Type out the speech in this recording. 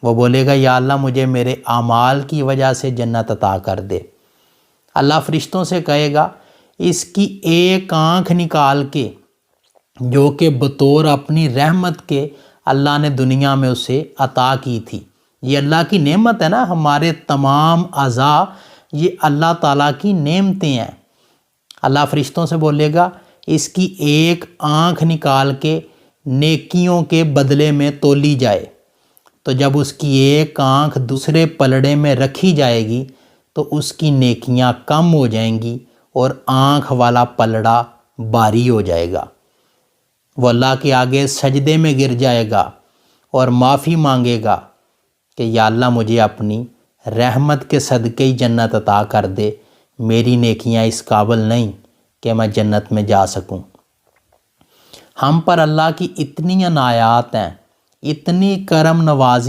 وہ بولے گا یا اللہ مجھے میرے اعمال کی وجہ سے جنت عطا کر دے۔ اللہ فرشتوں سے کہے گا اس کی ایک آنکھ نکال کے جو کہ بطور اپنی رحمت کے اللہ نے دنیا میں اسے عطا کی تھی۔ یہ اللہ کی نعمت ہے نا، ہمارے تمام اعضاء یہ اللہ تعالیٰ کی نعمتیں ہیں۔ اللہ فرشتوں سے بولے گا اس کی ایک آنکھ نکال کے نیکیوں کے بدلے میں تولی جائے۔ تو جب اس کی ایک آنکھ دوسرے پلڑے میں رکھی جائے گی تو اس کی نیکیاں کم ہو جائیں گی اور آنکھ والا پلڑا بھاری ہو جائے گا۔ وہ اللہ کے آگے سجدے میں گر جائے گا اور معافی مانگے گا کہ یا اللہ مجھے اپنی رحمت کے صدقے ہی جنت عطا کر دے، میری نیکیاں اس قابل نہیں کہ میں جنت میں جا سکوں۔ ہم پر اللہ کی اتنی عنایات ہیں، اتنی کرم نوازی